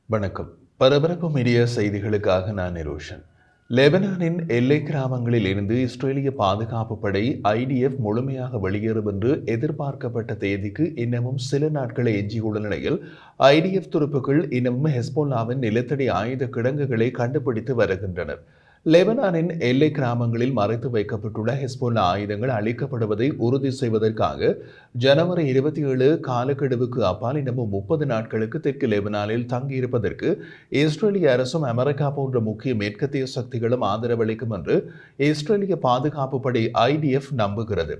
வணக்கம். பரபரப்பு மீடியா செய்திகளுக்காக நான் நிரோஷன். லெபனானின் எல்லை கிராமங்களில் இருந்து இஸ்ரேலிய பாதுகாப்பு படை IDF முழுமையாக வெளியேறும் என்று எதிர்பார்க்கப்பட்ட தேதிக்கு இன்னமும் சில நாட்களை எஞ்சியுள்ள நிலையில் IDF துருப்புகள் இன்னமும் ஹெஸ்போல்லாவின் நிலத்தடி ஆயுத கிடங்குகளை கண்டுபிடித்து வருகின்றனர். லெபனானின் எல்லை கிராமங்களில் மறைத்து வைக்கப்பட்டுள்ள ஹெஸ்போல்லா ஆயுதங்கள் அளிக்கப்படுவதை உறுதி செய்வதற்காக ஜனவரி 27 காலக்கெடுவுக்கு அப்பால் இன்னமும் 30 நாட்களுக்கு தெற்கு லெபனானில் தங்கியிருப்பதற்கு இஸ்ரேலிய அரசும் அமெரிக்கா போன்ற முக்கிய மேற்கத்திய சக்திகளும் ஆதரவளிக்கும் என்று இஸ்ரேலிய பாதுகாப்பு படை IDF நம்புகிறது.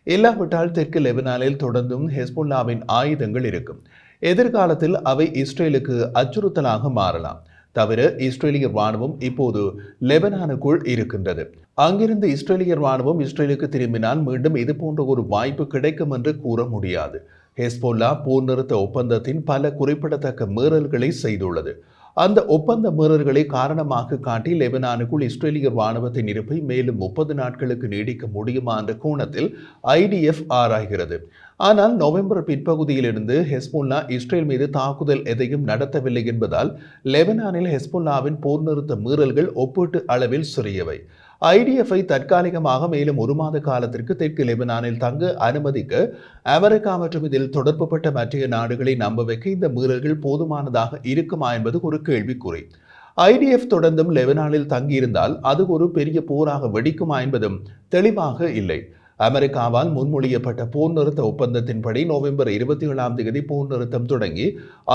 இல்லாவிட்டால் தெற்கு லெபனானில் தொடர்ந்தும் ஹெஸ்போல்லாவின் ஆயுதங்கள் இருக்கும். எதிர்காலத்தில் அவை இஸ்ரேலுக்கு அச்சுறுத்தலாக மாறலாம். தவிர இஸ்ரேலிய ராணுவம் இப்போது லெபனானுக்குள் இருக்கின்றது. அங்கிருந்து இஸ்ரேலிய ராணுவம் இஸ்ரேலுக்கு திரும்பினால் மீண்டும் இது போன்ற ஒரு வாய்ப்பு கிடைக்கும் என்று கூற முடியாது. ஹெஸ்போல்லா போர் நிறுத்த ஒப்பந்தத்தின் பல குறிப்பிடத்தக்க மீறல்களை செய்துள்ளது. அந்த ஒப்பந்த மீறல்களை காரணமாக காட்டி லெபனானுக்குள் இஸ்ரேலிய ராணுவத்தின் இருப்பை மேலும் 30 நாட்களுக்கு நீடிக்க முடியுமா என்ற கோணத்தில் IDF ஆராய்கிறது. ஆனால் நவம்பர் பிற்பகுதியிலிருந்து ஹெஸ்போல்லா இஸ்ரேல் மீது தாக்குதல் எதையும் நடத்தவில்லை என்பதால் லெபனானில் ஹெஸ்போல்லாவின் போர் நிறுத்த மீறல்கள் ஒப்பீட்டு அளவில் சிறியவை. IDF-ஐ தற்காலிகமாக மேலும் 1 மாத காலத்திற்கு தெற்கு லெபனானில் தங்க அனுமதிக்க அமெரிக்கா மற்றும் இதில் தொடர்புபட்ட மற்ற நாடுகளை நம்ப வைக்க இந்த மீறல்கள் போதுமானதாக இருக்குமா என்பது ஒரு கேள்விக்குறி. IDF தொடர்ந்தும் லெபனானில் தங்கியிருந்தால் அது ஒரு பெரிய போராக வெடிக்குமா என்பதும் தெளிவாக இல்லை. அமெரிக்காவால் முன்மொழியப்பட்ட போர் நிறுத்த ஒப்பந்தத்தின்படி நவம்பர் 27 போர் நிறுத்தம் தொடங்கி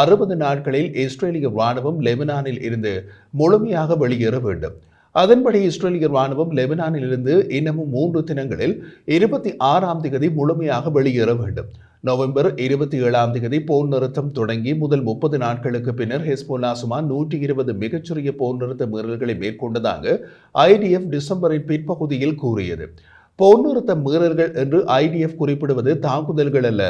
60 நாட்களில் இஸ்ரேலிய ராணுவம் லெபனானில் இருந்து முழுமையாக வெளியேற வேண்டும். அதன்படி இஸ்ரேலிய ராணுவம் லெபனானில் இருந்து இன்னமும் 3 தினங்களில் 26 முழுமையாக வெளியேற வேண்டும். நவம்பர் 27 போர் நிறுத்தம் தொடங்கி முதல் 30 நாட்களுக்கு பின்னர் ஹெஸ்போல்லா சுமார் 120 மிகச்சிறிய போர் நிறுத்த மீறல்களை மேற்கொண்டதாக IDF டிசம்பரின் பிற்பகுதியில் கூறியது. போர் நிறுத்த மீறல்கள் என்று IDF குறிப்பிடுவது தாக்குதல்கள் அல்ல,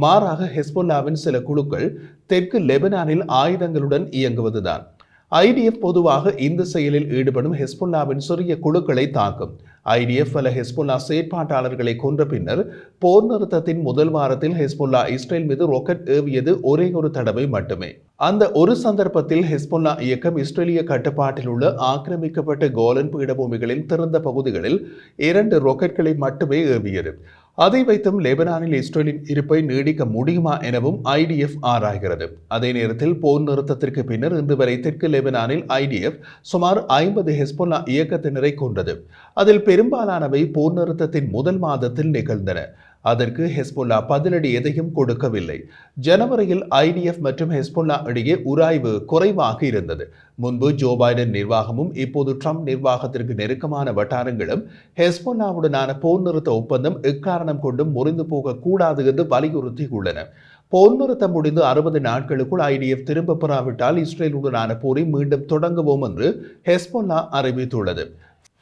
மாறாக ஹெஸ்போல்லாவின் சில குழுக்கள் தெற்கு லெபனானில் ஆயுதங்களுடன் இயங்குவதுதான். IDF பொதுவாக இந்த செயலில் ஈடுபடும் ஹெஸ்போல்லாவின் சிறிய குழுக்களை தாக்கும். IDF பல ஹெஸ்போல்லா செயற்பாட்டாளர்களை கொன்ற பின்னர் போர் நிறுத்தத்தின் முதல் வாரத்தில் ஹெஸ்போல்லா இஸ்ரேல் மீது ராக்கெட் ஏவியது ஒரே ஒரு தடவை மட்டுமே. அந்த ஒரு சந்தர்ப்பத்தில் ஹெஸ்போல்லா இயக்கம் இஸ்ரேலிய கட்டுப்பாட்டில் உள்ள ஆக்கிரமிக்கப்பட்ட கோலன் பீடபூமிகளின் திறந்த பகுதிகளில் 2 ராக்கெட்களை மட்டுமே ஏவியது. அதை வைத்தும் லெபனானில் இஸ்ரேலின் இருப்பை நீடிக்க முடியுமா எனவும் IDF ஆராய்கிறது. அதே நேரத்தில் போர் நிறுத்தத்திற்கு பின்னர் இன்று வரை தெற்கு லெபனானில் IDF சுமார் 50 ஹெஸ்போல்லா இயக்கத்தினரை கொண்டது. அதில் பெரும்பாலானவை போர் நிறுத்தத்தின் முதல் மாதத்தில் நிகழ்ந்தன. அதற்கு ஹெஸ்போல்லா பதிலடி எதையும் கொடுக்கவில்லை. ஜனவரியில் IDF மற்றும் ஹெஸ்போல்லா இடையே உராய்வு குறைவாக இருந்தது. முன்பு ஜோ பைடன் நிர்வாகமும் இப்போது ட்ரம்ப் நிர்வாகத்திற்கு நெருக்கமான வட்டாரங்களும் ஹெஸ்போல்லாவுடனான போர் நிறுத்த ஒப்பந்தம் எக்காரணம் கொண்டும் முறிந்து போக கூடாது என்று வலியுறுத்தியுள்ளன. போர் நிறுத்தம் முடிந்து 60 நாட்களுக்குள் IDF திரும்ப பெறாவிட்டால் இஸ்ரேலுடனான போரை மீண்டும் தொடங்குவோம் என்று ஹெஸ்போல்லா அறிவித்துள்ளது.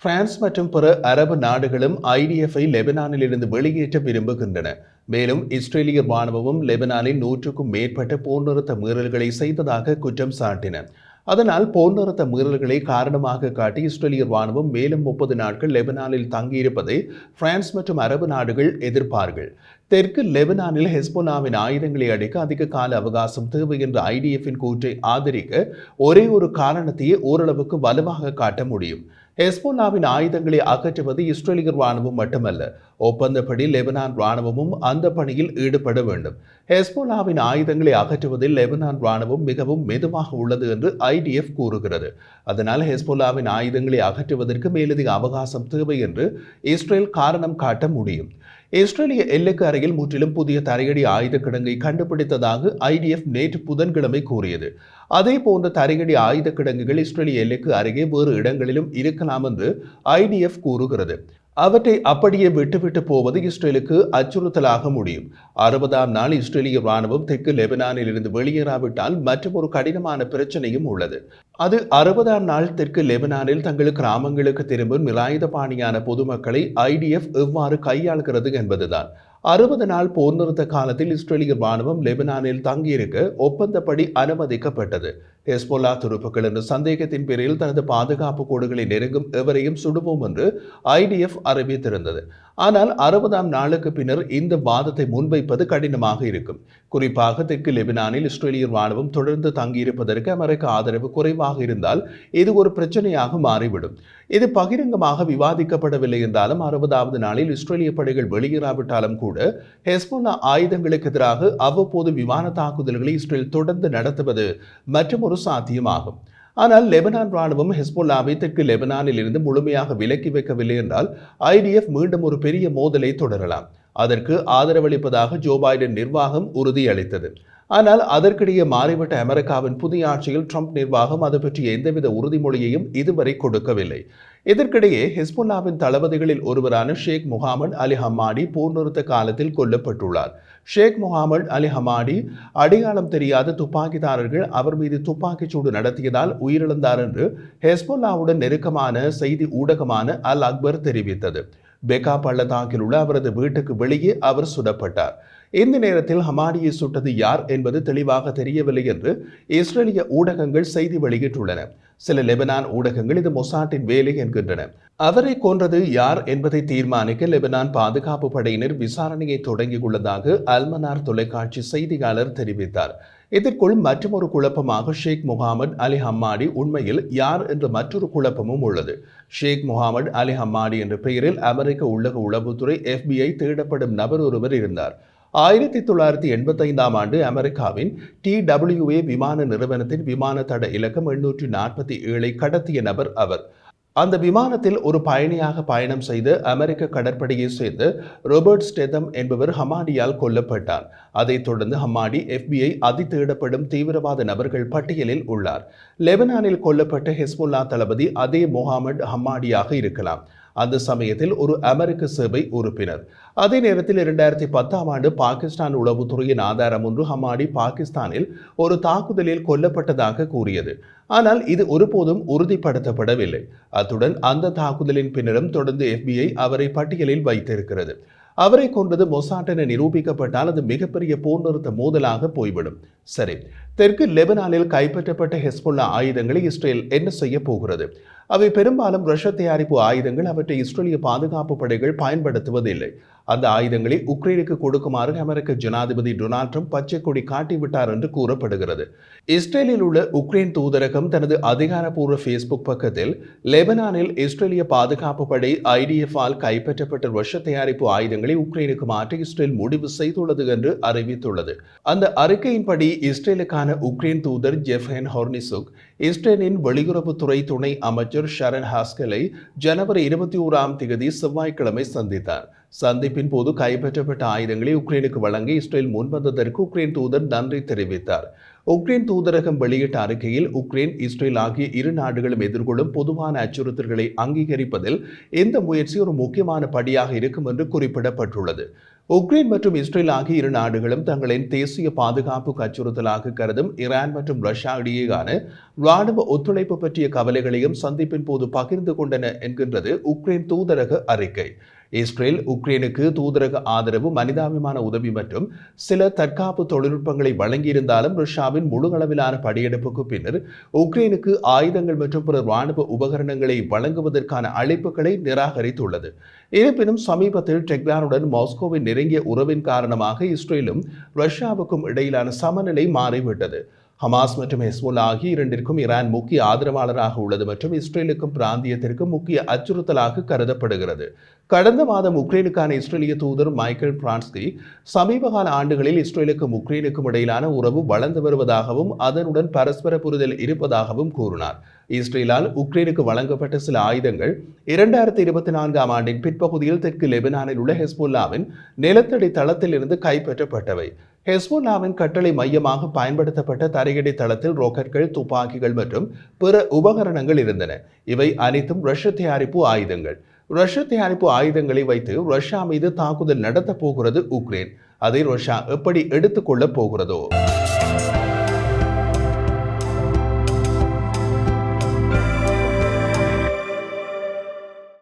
பிரான்ஸ் மற்றும் பிற அரபு நாடுகளும் IDF-ஐ லெபனானில் இருந்து வெளியேற்ற விரும்புகின்றன. மேலும் இஸ்ரேலிய ராணுவமும் லெபனானில் 100க்கும் மேற்பட்ட போர் நிறுத்த மீறல்களை செய்ததாக குற்றம் சாட்டின. அதனால் போர் நிறுத்த மீறல்களை காரணமாக காட்டி இஸ்ரேலிய ராணுவம் மேலும் 30 நாட்கள் லெபனானில் தங்கியிருப்பதை பிரான்ஸ் மற்றும் அரபு நாடுகள் எதிர்ப்பார்கள். தெற்கு லெபனானில் ஹெஸ்போல்லாவின் ஆயுதங்களை அடிக்க அதிக கால அவகாசம் தேவை என்ற IDF-இன் கூற்றை ஆதரிக்க ஒரே ஒரு காரணத்தையே ஓரளவுக்கு வலுவாக காட்ட முடியும். ஹெஸ்போல்லாவின் ஆயுதங்களை அகற்றுவது இஸ்ரேலிய ராணுவம் மட்டுமல்ல, ஒப்பந்தப்படி லெபனான் ராணுவமும் அந்த பணியில் ஈடுபட வேண்டும். ஹெஸ்போல்லாவின் ஆயுதங்களை அகற்றுவதில் லெபனான் ராணுவம் மிகவும் மெதுவாக உள்ளது என்று IDF கூறுகிறது. அதனால் ஹெஸ்போல்லாவின் ஆயுதங்களை அகற்றுவதற்கு மேலதிக அவகாசம் தேவை என்று இஸ்ரேல் காரணம் காட்ட முடியும். இஸ்ரேலிய எல்லைக்கு அருகில் முற்றிலும் புதிய தரையடி ஆயுத கிடங்கை கண்டுபிடித்ததாக IDF நேற்று புதன்கிழமை கூறியது. அதே போன்ற தரையடி ஆயுத கிடங்குகள் இஸ்ரேலிய எல்லைக்கு அருகே வேறு இடங்களிலும் இருக்கலாம் என்று IDF கூறுகிறது. அவற்றை அப்படியே விட்டுவிட்டு போவது இஸ்ரேலுக்கு அச்சுறுத்தலாக முடியும். 60ஆம் நாள் இஸ்ரேலிய ராணுவம் தெற்கு லெபனானில் இருந்து வெளியேறாவிட்டால் மற்றொரு கடினமான பிரச்சனையும் உள்ளது. அது 60ஆம் நாள் தெற்கு லெபனானில் தங்கள் கிராமங்களுக்கு திரும்பும் நிராயுத பாணியான பொதுமக்களை IDF எவ்வாறு கையாளுகிறது என்பதுதான். 60 நாள் போர் நிறுத்த காலத்தில் இஸ்ரேலிய ராணுவம் லெபனானில் தங்கியிருக்க ஒப்பந்தப்படி அனுமதிக்கப்பட்டது. ஹெஸ்போலா துருப்புக்கள் என்ற சந்தேகத்தின் பேரில் தனது பாதுகாப்பு கோடுகளை நெருங்கும் எவரையும் சுடுவோம் என்று ஐடிஎஃப் அறிவித்திருந்தது. ஆனால் 60ஆம் நாளுக்கு பின்னர் இந்த வாதத்தை முன்வைப்பது கடினமாக இருக்கும். குறிப்பாக தெற்கு லெபனானில் இஸ்ரேலிய ராணுவம் தொடர்ந்து தங்கியிருப்பதற்கு அமெரிக்க ஆதரவு குறைவாக இருந்தால் இது ஒரு பிரச்சனையாக மாறிவிடும். இது பகிரங்கமாக விவாதிக்கப்படவில்லை என்றாலும் 60வது நாளில் இஸ்ரேலிய படைகள் வெளியேறாவிட்டாலும் கூட ஹெஸ்போலா ஆயுதங்களுக்கு எதிராக அவ்வப்போது விமான தாக்குதல்களை இஸ்ரேல் தொடர்ந்து நடத்துவது மற்றும் ஒரு சாத்தியமாகும். ஆனால் லெபனான் ராணுவம் ஹெஸ்போலாவை தெற்கு லெபனானில் இருந்து முழுமையாக விலக்கி வைக்கவில்லை என்றால் ஐடிஎஃப் மீண்டும் ஒரு பெரிய மோதலை தொடரலாம். அதற்கு ஆதரவளிப்பதாக ஜோ பைடன் நிர்வாகம் உறுதியளித்தது. ஆனால் அதற்கிடையே மாறிவிட்ட அமெரிக்காவின் புதிய ஆட்சியில் ட்ரம்ப் நிர்வாகம் அது பற்றிய எந்தவித உறுதிமொழியையும் இதுவரை கொடுக்கவில்லை. இதற்கிடையே ஹெஸ்போலாவின் தளபதிகளில் ஒருவரான ஷேக் முகமது அலி ஹம்மாடி போர் நிறுத்த காலத்தில் கொல்லப்பட்டுள்ளார். ஷேக் முகமது அலி ஹம்மாடி அடையாளம் தெரியாத துப்பாக்கிதாரர்கள் அவர் மீது துப்பாக்கிச்சூடு நடத்தியதால் உயிரிழந்தார் என்று ஹெஸ்போலாவுடன் நெருக்கமான செய்தி ஊடகமான அல் அக்பர் தெரிவித்தது. பெகா பள்ளத்தாக்கில் உள்ள அவரது வீட்டுக்கு வெளியே அவர் சுடப்பட்டார். இந்த நேரத்தில் ஹமாடியை சுட்டது யார் என்பது தெளிவாக தெரியவில்லை என்று இஸ்ரேலிய ஊடகங்கள் செய்தி வெளியிட்டுள்ளன. சில லெபனான் ஊடகங்கள் இது மொசாட்டின் வேலை என்கின்றன. அவரை கொன்றது யார் என்பதை தீர்மானிக்க லெபனான் பாதுகாப்பு படையினர் விசாரணையை தொடங்கியுள்ளதாக அல்மனார் தொலைக்காட்சி செய்தியாளர் தெரிவித்தார். இதற்குள் மற்றொரு குழப்பமாக ஷேக் முகமது அலி ஹம்மாடி உண்மையில் யார் என்ற மற்றொரு குழப்பமும் உள்ளது. ஷேக் முகமது அலி ஹம்மாடி என்ற பெயரில் அமெரிக்க உள்ளக உளவுத்துறை FBI தேடப்படும் நபர் ஒருவர் இருந்தார். 1985ஆம் ஆண்டு அமெரிக்காவின் TWA விமான நிறுவனத்தின் விமான தட இலக்கம் 847ஐ கடத்திய நபர் அவர். அந்த விமானத்தில் ஒரு பயணியாக பயணம் செய்து அமெரிக்க கடற்படையை சேர்ந்த ரோபர்ட் ஸ்டெதம் என்பவர் ஹமாடியால் கொல்லப்பட்டார். அதைத் தொடர்ந்து ஹம்மாடி FBI அதிதேடப்படும் தீவிரவாத நபர்கள் பட்டியலில் உள்ளார். லெபனானில் கொல்லப்பட்ட ஹெஸ்போலா தளபதி அதே முகமது ஹம்மாடியாக இருக்கலாம். அந்த சமயத்தில் ஒரு அமெரிக்க சபை உறுப்பினர். அதே நேரத்தில் 2010ஆம் ஆண்டு பாகிஸ்தான் உளவுத்துறையின் ஆதாரம் ஒன்று ஹம்மாடி பாகிஸ்தானில் ஒரு தாக்குதலில் கொல்லப்பட்டதாக கூறியது. ஆனால் இது ஒருபோதும் உறுதிப்படுத்தப்படவில்லை. அத்துடன் அந்த தாக்குதலின் பின்னரும் தொடர்ந்து FBI அவரை பட்டியலில் வைத்திருக்கிறது. அவரை கொண்டது மொசாட் என நிரூபிக்கப்பட்டால் அது மிகப்பெரிய போர் நிறுத்த மோதலாக போய்விடும். சரி, தெற்கு லெபனானில் கைப்பற்றப்பட்ட ஹெஸ்போலா ஆயுதங்களை இஸ்ரேல் என்ன செய்ய போகிறது? அவை பெரும்பாலும் ரஷ்ய தயாரிப்பு ஆயுதங்கள். அவற்றை இஸ்ரேலிய பாதுகாப்பு படைகள் பயன்படுத்துவதில்லை. அந்த ஆயுதங்களை உக்ரைனுக்கு கொடுக்குமாறு அமெரிக்க ஜனாதிபதி டொனால்ட் ட்ரம்ப் பச்சை கொடி காட்டிவிட்டார் என்று கூறப்படுகிறது. இஸ்ரேலில் உள்ள உக்ரைன் தூதரகம் தனது அதிகாரப்பூர்வ ஃபேஸ்புக் பக்கத்தில் லெபனானில் இஸ்ரேலிய பாதுகாப்பு படை IDF ஆல் கைப்பற்றப்பட்ட ரஷ்ய தயாரிப்பு ஆயுதங்களை உக்ரைனுக்கு மாற்ற இஸ்ரேல் முடிவு செய்துள்ளது என்று அறிவித்துள்ளது. அந்த அறிக்கையின்படி இஸ்ரேலுக்கான உக்ரைன் தூதர் ஜெஃப்ஹென் ஹோர்னிசுக் இஸ்ரேலின் வெளியுறவுத்துறை துணை அமைச்சர் ஷரன் ஹாஸ்கலை ஜனவரி 21ஆம் தேதி செவ்வாய்க்கிழமை சந்தித்தார். சந்திப்பின் போது கைப்பற்றப்பட்ட ஆயுதங்களை உக்ரைனுக்கு வழங்க இஸ்ரேல் முன்வந்ததற்கு உக்ரைன் தூதர் நன்றி தெரிவித்தார். உக்ரைன் தூதரகம் வெளியிட்ட அறிக்கையில் உக்ரைன் இஸ்ரேல் ஆகிய இரு நாடுகளும் எதிர்கொள்ளும் பொதுவான அச்சுறுத்தல்களை அங்கீகரிப்பதில் இந்த முயற்சி ஒரு முக்கியமான படியாக இருக்கும் என்று குறிப்பிடப்பட்டுள்ளது. உக்ரைன் மற்றும் இஸ்ரேல் ஆகிய இரு நாடுகளும் தங்களின் தேசிய பாதுகாப்புக்கு அச்சுறுத்தலாக கருதும் ஈரான் மற்றும் ரஷ்யா இடையேயான ராணுவ ஒத்துழைப்பு பற்றிய கவலைகளையும் சந்திப்பின் போது பகிர்ந்து கொண்டன என்கின்றது உக்ரைன் தூதரக அறிக்கை. இஸ்ரேல் உக்ரைனுக்கு தூதரக ஆதரவு, மனிதாபிமான உதவி மற்றும் சில தற்காப்பு தொழில்நுட்பங்களை வழங்கியிருந்தாலும் ரஷ்யாவின் முழு அளவிலான படையெடுப்புக்கு பின்னர் உக்ரைனுக்கு ஆயுதங்கள் மற்றும் பிற ராணுவ உபகரணங்களை வழங்குவதற்கான அழைப்புகளை நிராகரித்துள்ளது. இருப்பினும் சமீபத்தில் டெஹ்ரானுடன் மாஸ்கோவின் நெருங்கிய உறவின் காரணமாக இஸ்ரேலும் ரஷ்யாவுக்கும் இடையிலான சமநிலை மாறிவிட்டது. ஹமாஸ் மற்றும் ஹெஸ்போலா ஆகிய இரண்டிற்கும் ஈரான் முக்கிய ஆதரவாளராக உள்ளது மற்றும் இஸ்ரேலுக்கும் பிராந்தியத்திற்கும் முக்கிய அச்சுறுத்தலாக கருதப்படுகிறது. கடந்த மாதம் உக்ரைனுக்கான இஸ்ரேலிய தூதர் மைக்கேல் பிரான்ஸ்கி சமீபகால ஆண்டுகளில் இஸ்ரேலுக்கும் உக்ரைனுக்கும் இடையிலான உறவு வளர்ந்து வருவதாகவும் அதனுடன் பரஸ்பர புரிதல் இருப்பதாகவும் கூறினார். இஸ்ரேலால் உக்ரைனுக்கு வழங்கப்பட்ட சில ஆயுதங்கள் 2024ஆம் ஆண்டின் பிற்பகுதியில் தெற்கு லெபனானில் உள்ள ஹெஸ்போலாவின் நிலத்தடி தளத்தில் இருந்து கைப்பற்றப்பட்டவை. ஹெஸ்போலாவின் கட்டளை மையமாக பயன்படுத்தப்பட்ட தரையடி தளத்தில் ராக்கெட்கள், துப்பாக்கிகள் மற்றும் பிற உபகரணங்கள் இருந்தன. இவை அனைத்தும் ரஷ்ய தயாரிப்பு ஆயுதங்கள். ரஷ்ய தயாரிப்பு ஆயுதங்களை வைத்து ரஷ்யா மீது தாக்குதல் நடத்த போகிறது உக்ரைன். அதை ரஷ்யா எப்படி எடுத்துக்கொள்ளப் போகிறதோ?